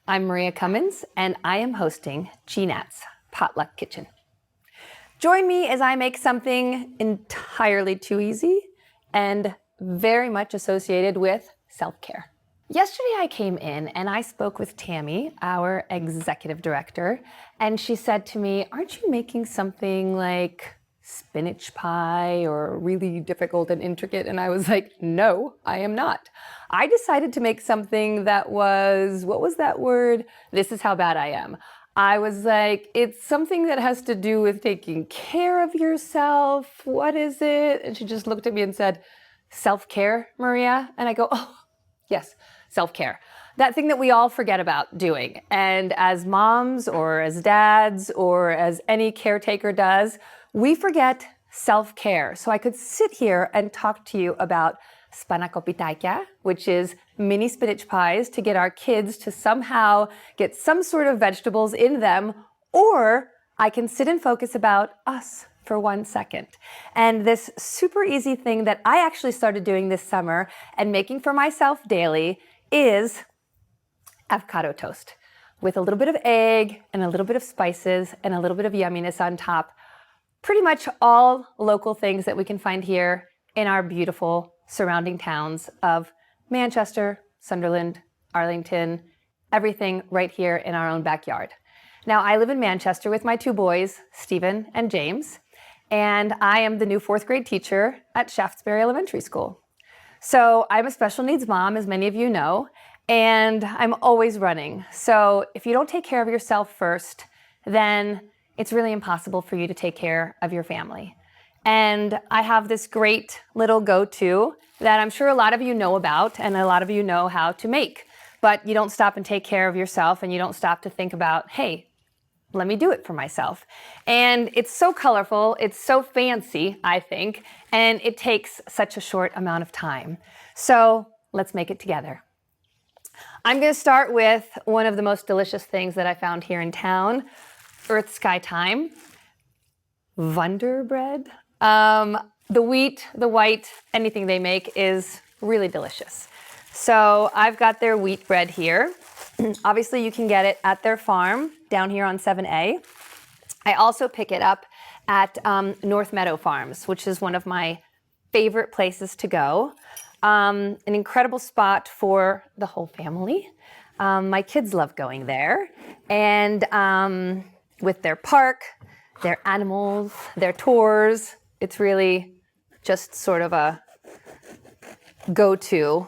I'm Maria Cummins, and I am hosting GNAT's Potluck Kitchen. Join me as I make something entirely too easy and very much associated with self-care. Yesterday I came in and I spoke with Tammy, our executive director, and she said to me, "Aren't you making something like spinach pie or really difficult and intricate?" And I was like, "No, I am not. I decided to make something that was, what was that word? This is how bad I am." I was like, it's something that has to do with taking care of yourself. What is it? And she just looked at me and said, "Self-care, Maria." And I go, "Oh, yes, self-care." That thing that we all forget about doing. And as moms or as dads or as any caretaker does, we forget self-care. So I could sit here and talk to you about spanakopitaika, which is mini spinach pies to get our kids to somehow get some sort of vegetables in them, or I can sit and focus about us for 1 second. And this super easy thing that I actually started doing this summer and making for myself daily is avocado toast with a little bit of egg and a little bit of spices and a little bit of yumminess on top. Pretty much all local things that we can find here in our beautiful surrounding towns of Manchester, Sunderland, Arlington, everything right here in our own backyard. Now, I live in Manchester with my 2 boys, Stephen and James, and I am the new 4th grade teacher at Shaftesbury Elementary School. So I'm a special needs mom, as many of you know, and I'm always running. So if you don't take care of yourself first, then it's really impossible for you to take care of your family. And I have this great little go-to that I'm sure a lot of you know about and a lot of you know how to make, but you don't stop and take care of yourself and you don't stop to think about, hey, let me do it for myself. And it's so colorful, it's so fancy, I think, and it takes such a short amount of time. So let's make it together. I'm gonna start with one of the most delicious things that I found here in town, Earth Sky Thyme, Wonder bread. The wheat, the white, anything they make is really delicious. So I've got their wheat bread here. Obviously you can get it at their farm down here on 7A. I also pick it up at North Meadow Farms, which is one of my favorite places to go. An incredible spot for the whole family. My kids love going there. And with their park, their animals, their tours, it's really just sort of a go-to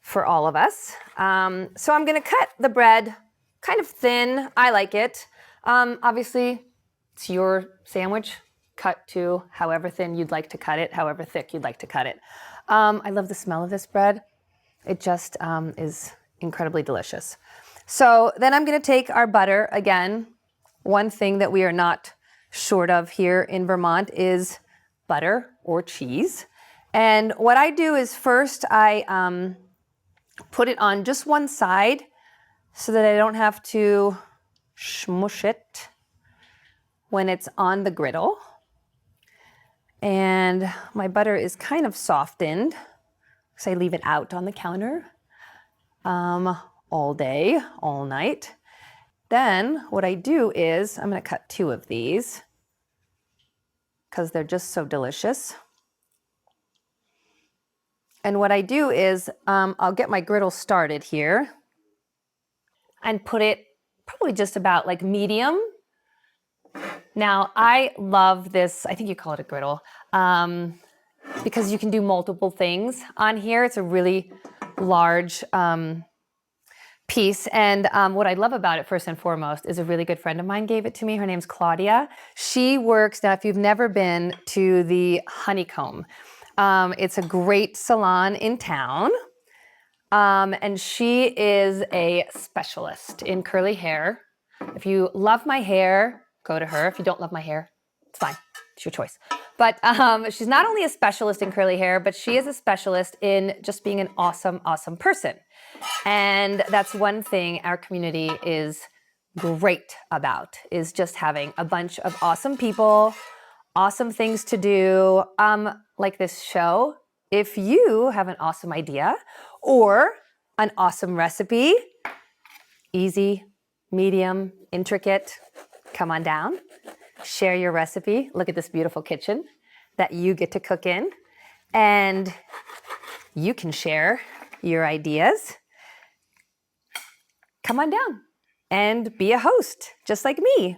for all of us. So I'm gonna cut the bread kind of thin. I like it. Obviously, it's your sandwich. Cut to however thin you'd like to cut it, however thick you'd like to cut it. I love the smell of this bread. It just is incredibly delicious. So then I'm gonna take our butter again. One thing that we are not short of here in Vermont is butter or cheese. And what I do is first I put it on just one side so that I don't have to smush it when it's on the griddle. And my butter is kind of softened, so I leave it out on the counter all day, all night. Then what I do is I'm gonna cut 2 of these because they're just so delicious. And what I do is I'll get my griddle started here and put it probably just about like medium. Now I love this, I think you call it a griddle, because you can do multiple things on here. It's a really large piece. And what I love about it, first and foremost, is a really good friend of mine gave it to me. Her name's Claudia. She works, now if you've never been to the Honeycomb, it's a great salon in town. And she is a specialist in curly hair. If you love my hair, go to her. If you don't love my hair, it's fine. It's your choice. But she's not only a specialist in curly hair, but she is a specialist in just being an awesome, awesome person. And that's one thing our community is great about, is just having a bunch of awesome people, awesome things to do, like this show. If you have an awesome idea or an awesome recipe, Easy, medium, intricate. Come on down. Share your recipe. Look at this beautiful kitchen that you get to cook in. And you can share your ideas. Come on down and be a host, just like me.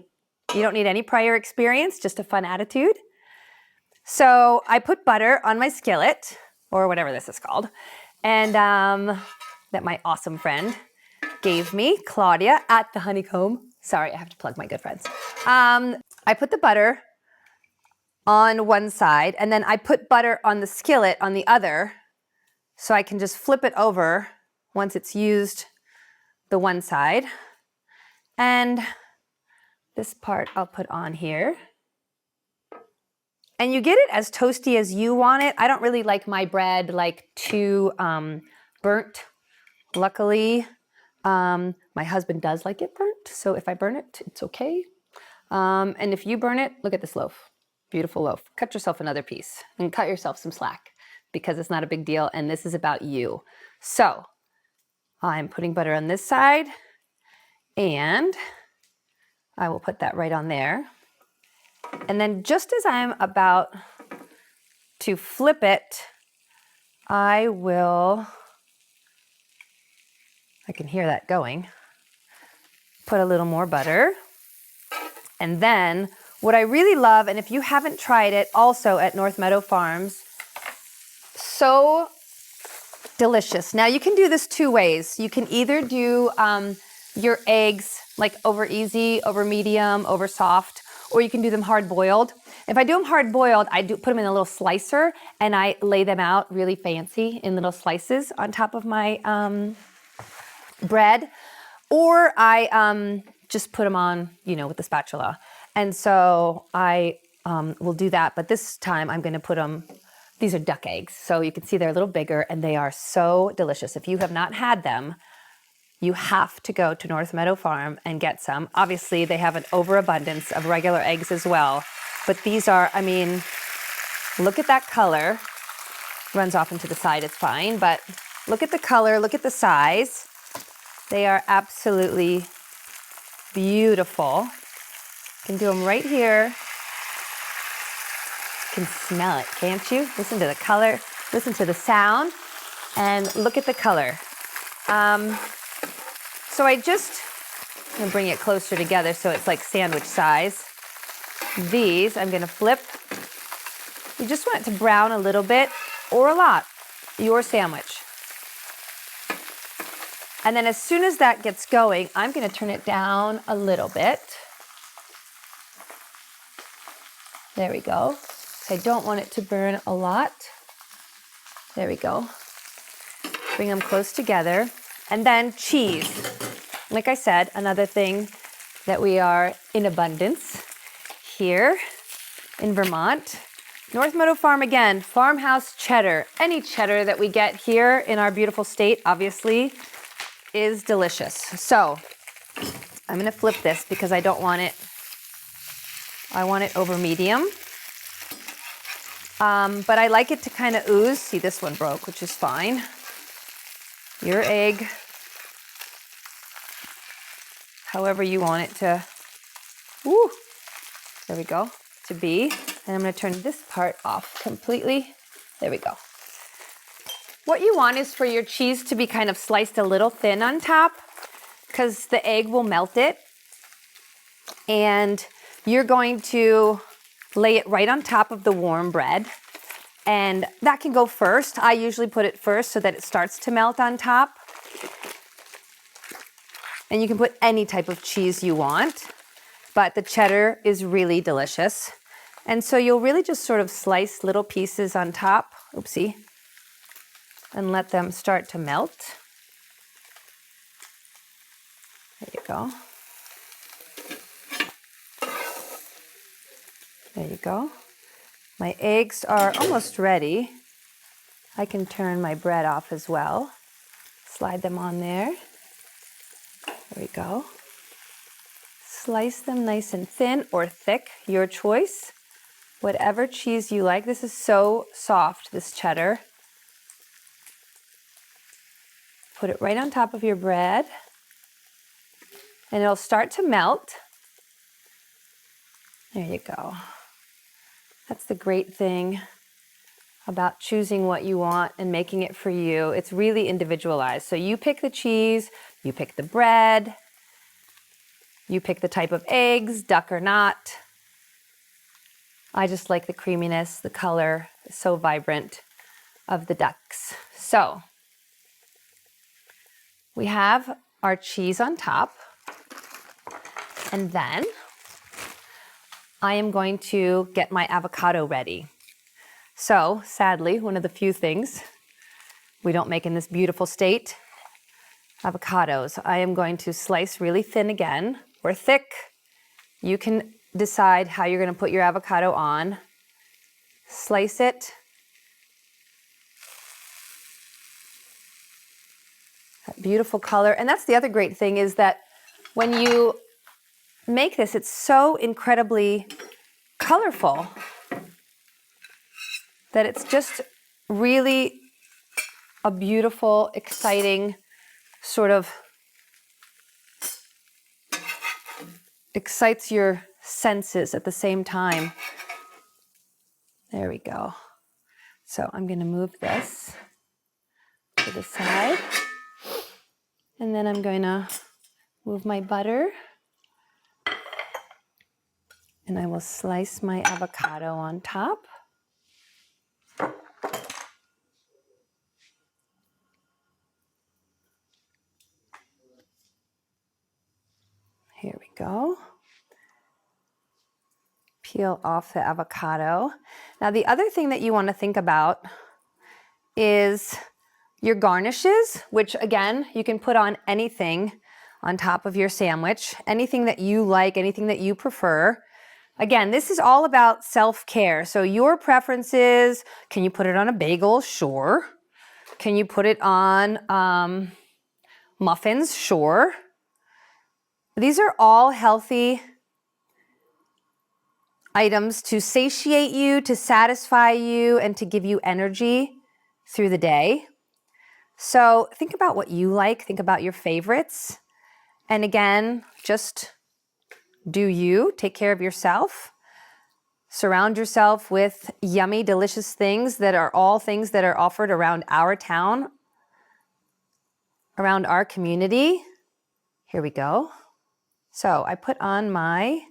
You don't need any prior experience, just a fun attitude. So I put butter on my skillet, or whatever this is called, and that my awesome friend gave me, Claudia at the Honeycomb. Sorry, I have to plug my good friends. I put the butter on one side, and then I put butter on the skillet on the other, so I can just flip it over once it's used the one side. And this part I'll put on here. And you get it as toasty as you want it. I don't really like my bread like too burnt. Luckily, my husband does like it burnt, so if I burn it, it's okay. And if you burn it, look at this loaf. Beautiful loaf. Cut yourself another piece and cut yourself some slack because it's not a big deal and this is about you. So I'm putting butter on this side and I will put that right on there. And then just as I'm about to flip it, I can hear that going. Put a little more butter. And then what I really love, and if you haven't tried it also at North Meadow Farms, so delicious. Now you can do this two ways. You can either do your eggs like over easy, over medium, over soft, or you can do them hard boiled. If I do them hard boiled, I put them in a little slicer and I lay them out really fancy in little slices on top of my bread, or I just put them on, with the spatula. And so I will do that, but this time I'm gonna put them, these are duck eggs, so you can see they're a little bigger and they are so delicious. If you have not had them, you have to go to North Meadow Farm and get some. Obviously, they have an overabundance of regular eggs as well, but these are, look at that color. Runs off into the side, it's fine, but look at the color, look at the size. They are absolutely beautiful. You can do them right here. You can smell it, can't you? Listen to the color, listen to the sound, and look at the color. So I'm gonna bring it closer together so it's like sandwich size. These I'm gonna flip. You just want it to brown a little bit or a lot, your sandwich. And then as soon as that gets going, I'm gonna turn it down a little bit. There we go. I don't want it to burn a lot. There we go. Bring them close together. And then cheese. Like I said, another thing that we are in abundance here in Vermont. North Meadow Farm again, farmhouse cheddar. Any cheddar that we get here in our beautiful state, obviously, is delicious. So I'm gonna flip this because I don't want it, I want it over medium. But I like it to kind of ooze. See, this one broke, which is fine. Your egg, however you want it to, there we go, to be. And I'm gonna turn this part off completely. There we go. What you want is for your cheese to be kind of sliced a little thin on top because the egg will melt it. And you're going to lay it right on top of the warm bread. And that can go first. I usually put it first so that it starts to melt on top. And you can put any type of cheese you want, but the cheddar is really delicious. And so you'll really just sort of slice little pieces on top, oopsie, and let them start to melt. There you go. There you go. My eggs are almost ready. I can turn my bread off as well. Slide them on there. There we go. Slice them nice and thin or thick, your choice. Whatever cheese you like. This is so soft, this cheddar. Put it right on top of your bread. and it'll start to melt. There you go. That's the great thing about choosing what you want and making it for you. It's really individualized. So you pick the cheese, you pick the bread, you pick the type of eggs, duck or not. I just like the creaminess, the color, so vibrant of the ducks. So we have our cheese on top, and then I am going to get my avocado ready. So sadly, one of the few things we don't make in this beautiful state, avocados. I am going to slice really thin again, or thick. You can decide how you're going to put your avocado on. Slice it. That beautiful color. And that's the other great thing, is that when you make this, it's so incredibly colorful that it's just really a beautiful, exciting sort of excites your senses at the same time. There we go. So I'm going to move this to the side. And then I'm going to move my butter. And I will slice my avocado on top. Here we go. Peel off the avocado. Now the other thing that you want to think about is your garnishes, which again, you can put on anything on top of your sandwich, anything that you like, anything that you prefer. Again, this is all about self-care. So your preferences, can you put it on a bagel? Sure. Can you put it on muffins? Sure. These are all healthy items to satiate you, to satisfy you, and to give you energy through the day. So think about what you like, think about your favorites. And again, just do you, take care of yourself. Surround yourself with yummy, delicious things that are all things that are offered around our town, around our community. Here we go. So I put on my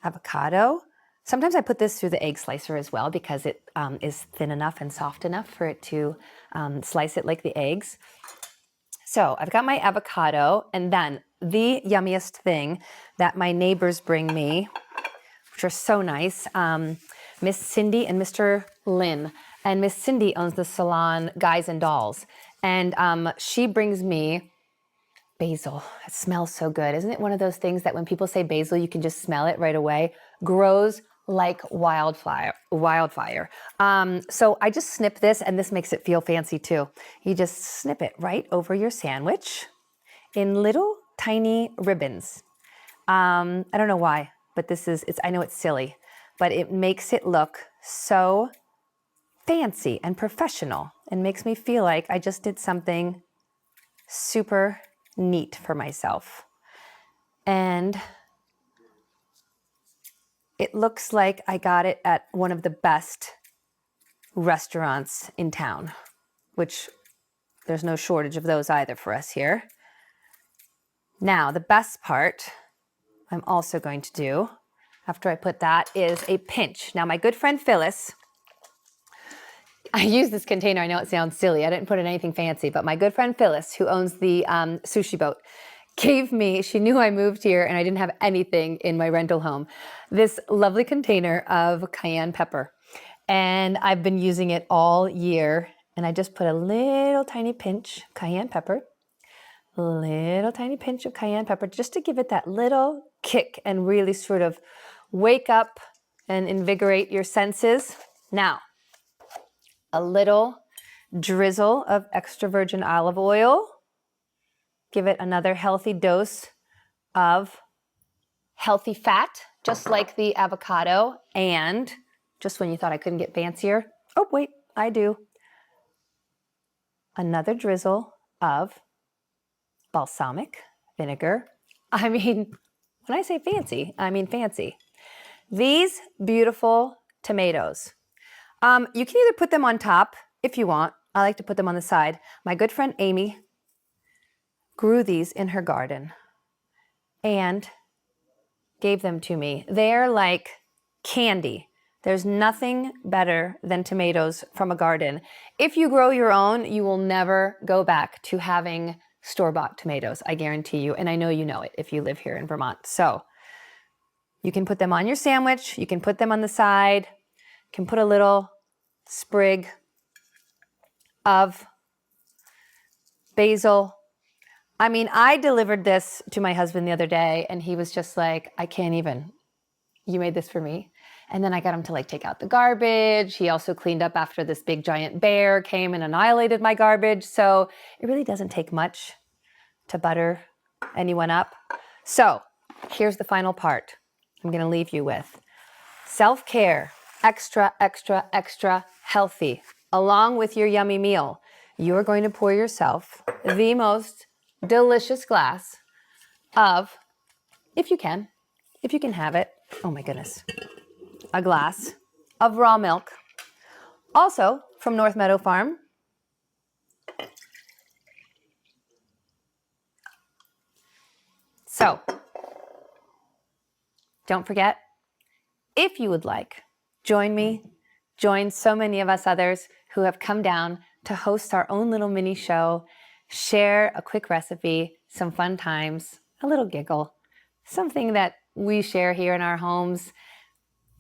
avocado. Sometimes I put this through the egg slicer as well because it is thin enough and soft enough for it to slice it like the eggs. So I've got my avocado, and then the yummiest thing that my neighbors bring me, which are so nice, Miss Cindy and Mr. Lynn. And Miss Cindy owns the salon Guys and Dolls. And she brings me basil. It smells so good. Isn't it one of those things that when people say basil, you can just smell it right away? Grows like wildfire. So I just snip this, and this makes it feel fancy too. You just snip it right over your sandwich in little tiny ribbons. I don't know why, but I know it's silly, but it makes it look so fancy and professional and makes me feel like I just did something super neat for myself. And it looks like I got it at one of the best restaurants in town, which there's no shortage of those either for us here. Now, the best part I'm also going to do after I put that is a pinch. Now, my good friend Phyllis, I use this container. I know it sounds silly. I didn't put in anything fancy, but my good friend Phyllis, who owns the sushi boat, gave me, she knew I moved here and I didn't have anything in my rental home, this lovely container of cayenne pepper. And I've been using it all year. And I just put a little tiny pinch of cayenne pepper, just to give it that little kick and really sort of wake up and invigorate your senses. Now, a little drizzle of extra virgin olive oil. Give it another healthy dose of healthy fat, just like the avocado. And just when you thought I couldn't get fancier, oh wait, I do. Another drizzle of balsamic vinegar. I mean, when I say fancy, I mean fancy. These beautiful tomatoes. You can either put them on top if you want. I like to put them on the side. My good friend Amy grew these in her garden and gave them to me. They're like candy. There's nothing better than tomatoes from a garden. If you grow your own, you will never go back to having store-bought tomatoes, I guarantee you. And I know you know it if you live here in Vermont. So you can put them on your sandwich. You can put them on the side. You can put a little sprig of basil. I mean, I delivered this to my husband the other day and he was just like, I can't even. You made this for me. And then I got him to like take out the garbage. He also cleaned up after this big giant bear came and annihilated my garbage. So it really doesn't take much to butter anyone up. So here's the final part I'm going to leave you with. Self-care, extra, extra, extra healthy. Along with your yummy meal, you're going to pour yourself the most delicious glass of, if you can have it, oh my goodness, a glass of raw milk, also from North Meadow Farm. So, don't forget, if you would like, join so many of us others who have come down to host our own little mini show, share a quick recipe, some fun times, a little giggle, something that we share here in our homes,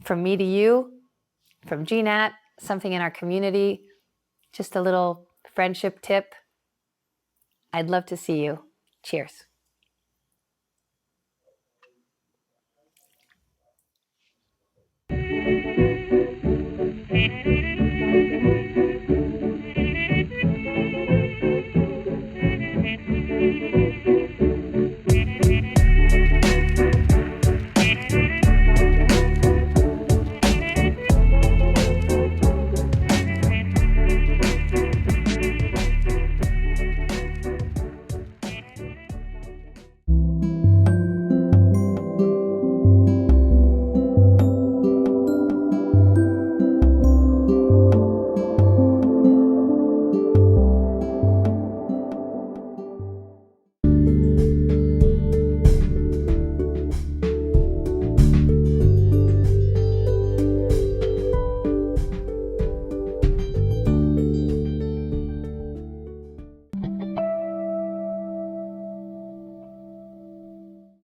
from me to you, from GNAT, something in our community, just a little friendship tip. I'd love to see you. Cheers.